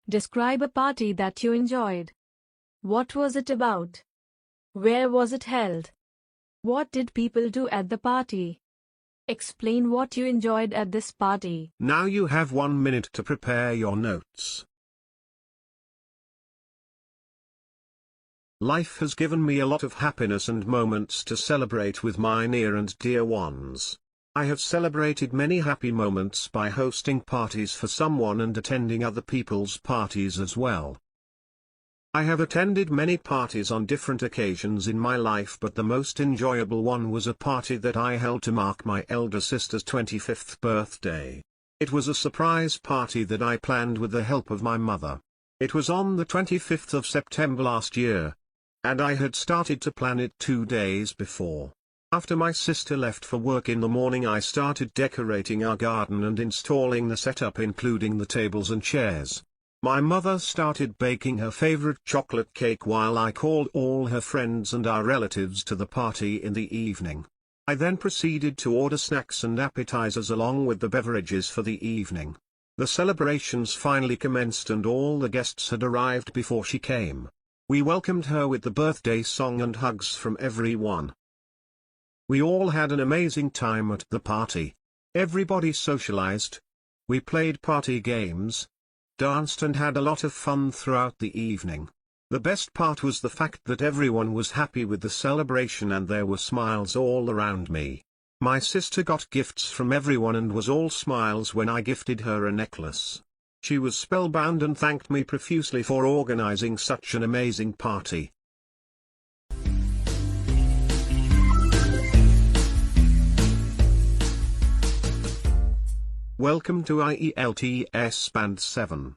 Describe a party that you enjoyed. What was it about? Where was it held? What did people do at the party? Explain what you enjoyed at this party. Now you have 1 minute to prepare your notes. Life has given me a lot of happiness and moments to celebrate with my near and dear ones. I have celebrated many happy moments by hosting parties for someone and attending other people's parties as well. I have attended many parties on different occasions in my life, but the most enjoyable one was a party that I held to mark my elder sister's 25th birthday. It was a surprise party that I planned with the help of my mother. It was on the 25th of September last year, and I had started to plan it 2 days before. After my sister left for work in the morning, I started decorating our garden and installing the setup, including the tables and chairs. My mother started baking her favorite chocolate cake while I called all her friends and our relatives to the party in the evening. I then proceeded to order snacks and appetizers along with the beverages for the evening. The celebrations finally commenced and all the guests had arrived before she came. We welcomed her with the birthday song and hugs from everyone. We all had an amazing time at the party. Everybody socialized. We played party games, danced and had a lot of fun throughout the evening. The best part was the fact that everyone was happy with the celebration and there were smiles all around me. My sister got gifts from everyone and was all smiles when I gifted her a necklace. She was spellbound and thanked me profusely for organizing such an amazing party. Welcome to IELTS Band 7.